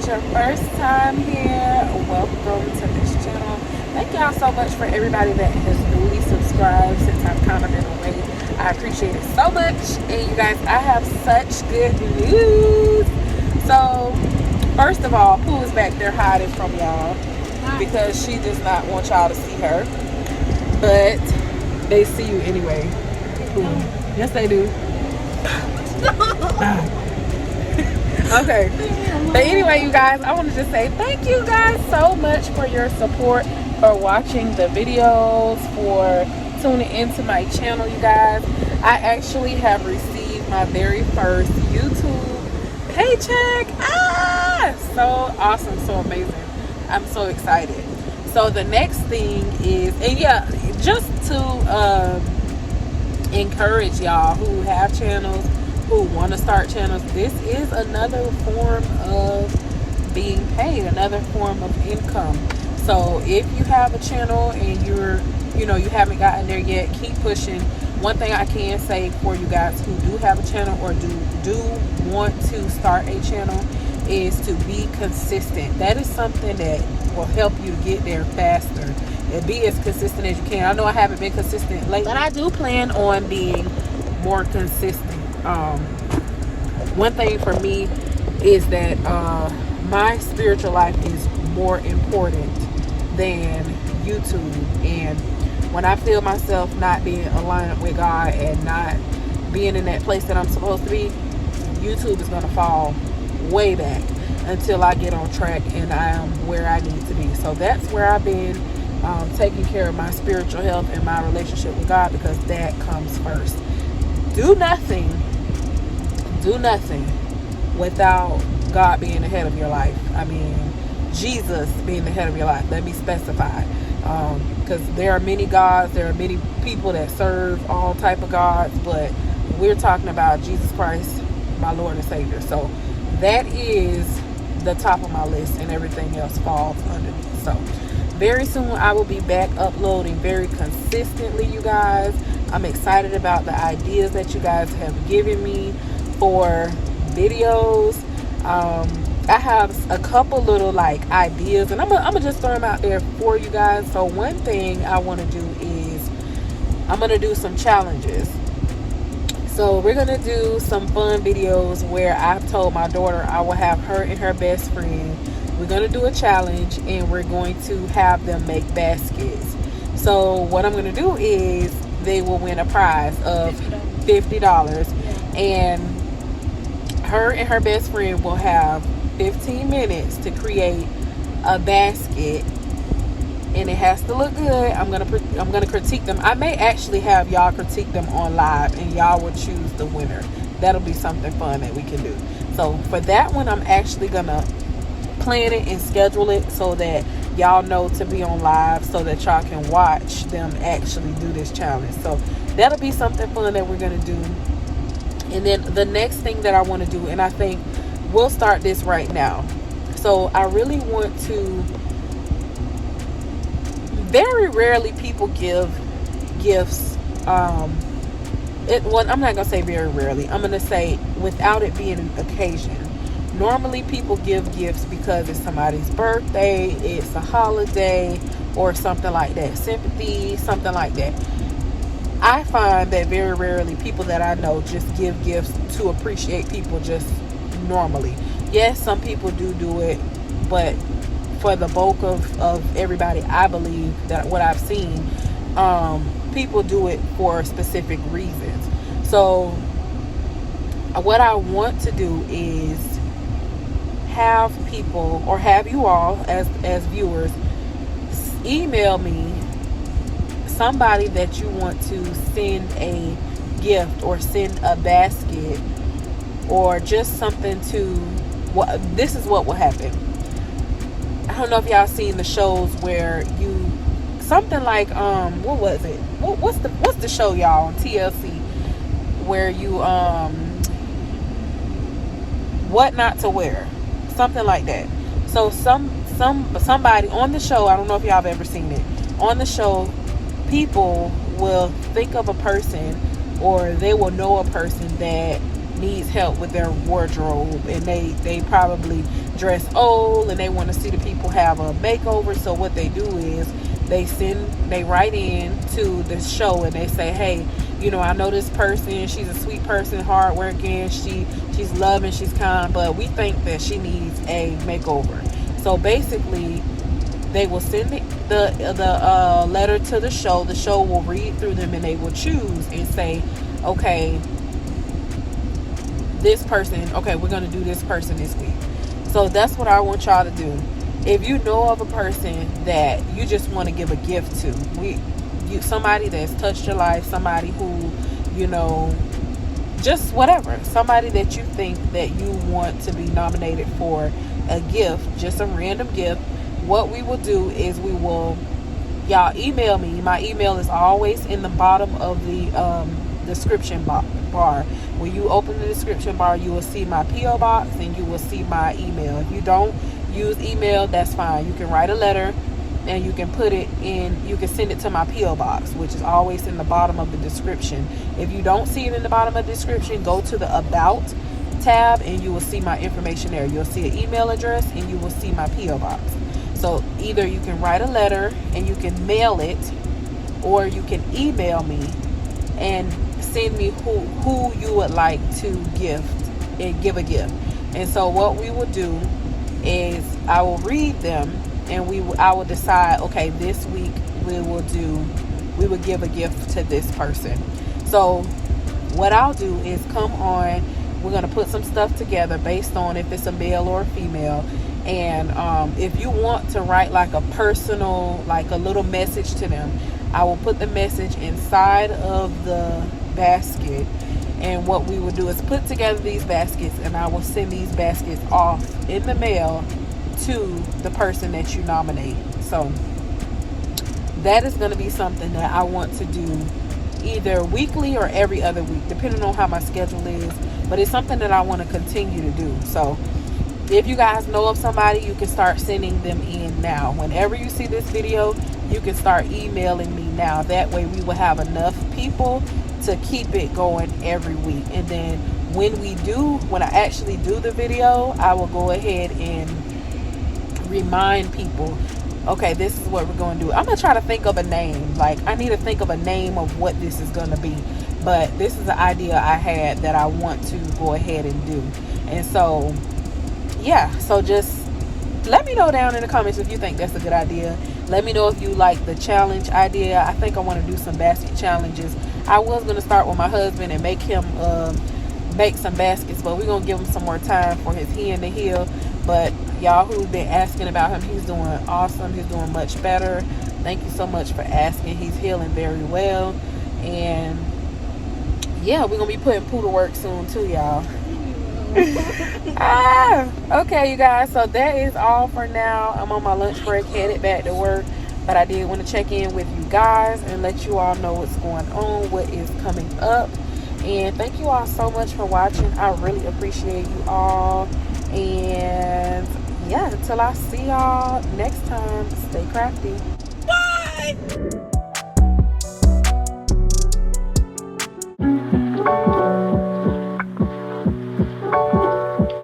your first time here, welcome to this channel. Thank y'all so much for everybody that has newly subscribed since I've kind of been away. I appreciate it so much. And you guys, I have such good news. So, first of all, Pooh is back there hiding from y'all because she does not want y'all to see her. But they see you anyway. Pooh. Yes, they do. Okay, but anyway, you guys, I wanted to say thank you guys so much for your support, for watching the videos, for tuning into my channel. You guys, I actually have received my very first YouTube paycheck. So awesome, so amazing. I'm so excited. So the next thing is, and yeah, just to encourage y'all who have channels, who want to start channels, this is another form of being paid, another form of income. So if you have a channel and you haven't gotten there yet, keep pushing. One thing I can say for you guys who do have a channel or do want to start a channel is to be consistent. That is something that will help you get there faster and be as consistent as you can. I know I haven't been consistent lately, but I do plan on being more consistent. One thing for me is that my spiritual life is more important than YouTube, and when I feel myself not being aligned with God and not being in that place that I'm supposed to be, YouTube is going to fall way back until I get on track and I am where I need to be. So that's where I've been taking care of my spiritual health and my relationship with God, because that comes first. Do nothing without God being the head of your life. I mean, Jesus being the head of your life. Let me specify, because there are many gods, there are many people that serve all type of gods, but we're talking about Jesus Christ, my Lord and Savior. So that is the top of my list, and everything else falls underneath. So very soon I will be back uploading very consistently, you guys. I'm excited about the ideas that you guys have given me for videos. I have a couple little ideas, and I'm gonna just throw them out there for you guys. So one thing I want to do is I'm gonna do some challenges. So we're gonna do some fun videos where I've told my daughter I will have her and her best friend. We're gonna do a challenge, and we're going to have them make baskets. So what I'm gonna do is they will win a prize of $50, and her and her best friend will have 15 minutes to create a basket, and it has to look good. I'm gonna critique them. I may actually have y'all critique them on live, and y'all will choose the winner. That'll be something fun that we can do. So for that one, I'm actually gonna plan it and schedule it so that y'all know to be on live, so that y'all can watch them actually do this challenge. So that'll be something fun that we're gonna do. And then the next thing that I want to do, and I think we'll start this right now. So I really want to, very rarely people give gifts. I'm not gonna say very rarely. I'm gonna say without it being an occasion. Normally people give gifts because it's somebody's birthday, it's a holiday, or something like that. Sympathy, something like that. I find that very rarely people that I know just give gifts to appreciate people just normally. Yes, some people do it, but for the bulk of everybody, I believe that what I've seen, people do it for specific reasons. So what I want to do is have people, or have you all as viewers, email me somebody that you want to send a gift or send a basket or just something to. This is what will happen. I don't know if y'all seen the shows where you, something like what was it, what's the show, y'all, on TLC, where you what not to wear, something like that. So somebody on the show, I don't know if y'all have ever seen it, on the show, people will think of a person, or they will know a person that needs help with their wardrobe, and they probably dress old and they want to see the people have a makeover. So what they do is they write in to the show and they say, hey, you know, I know this person, she's a sweet person, hardworking, she's loving, she's kind, but we think that she needs a makeover. So basically, they will send the letter to the show. The show will read through them and they will choose and say, okay, this person, okay, we're going to do this person this week. So that's what I want y'all to do. If you know of a person that you just want to give a gift to, somebody that's touched your life, somebody who, you know, just whatever, somebody that you think that you want to be nominated for a gift, just a random gift, what we will do is y'all email me. My email is always in the bottom of the description bar. When you open the description bar, you will see my P.O. box and you will see my email. If you don't use email, that's fine. You can write a letter and you can put it in, you can send it to my P.O. box, which is always in the bottom of the description. If you don't see it in the bottom of the description, go to the About tab and you will see my information there. You'll see an email address and you will see my P.O. box. So either you can write a letter and you can mail it, or you can email me and send me who you would like to give a gift. And so what we will do is I will read them and I will decide, okay, this week we will give a gift to this person. So what I'll do is come on, we're going to put some stuff together based on if it's a male or a female. And if you want to write like a personal, like a little message to them, I will put the message inside of the basket. And what we will do is put together these baskets and I will send these baskets off in the mail to the person that you nominate. So that is going to be something that I want to do either weekly or every other week, depending on how my schedule is. But it's something that I want to continue to do. So if you guys know of somebody, you can start sending them in now. Whenever you see this video, you can start emailing me now. That way we will have enough people to keep it going every week. And then when I actually do the video, I will go ahead and remind people, okay, this is what we're going to do. I'm going to try to think of a name. Like, I need to think of a name of what this is going to be. But this is the idea I had that I want to go ahead and do. And so yeah, so just let me know down in the comments if you think that's a good idea. Let me know if you like the challenge idea. I think I want to do some basket challenges. I was going to start with my husband and make him make some baskets, but we're going to give him some more time for his hand to heal. But y'all who's been asking about him, he's doing awesome. He's doing much better. Thank you so much for asking. He's healing very well. And yeah, we're going to be putting Pooh to work soon too, y'all. Okay, you guys, so that is all for now. I'm on my lunch break, headed back to work, but I did want to check in with you guys and let you all know what's going on, what is coming up. And thank you all so much for watching. I really appreciate you all. And yeah, until I see y'all next time, stay crafty. Bye.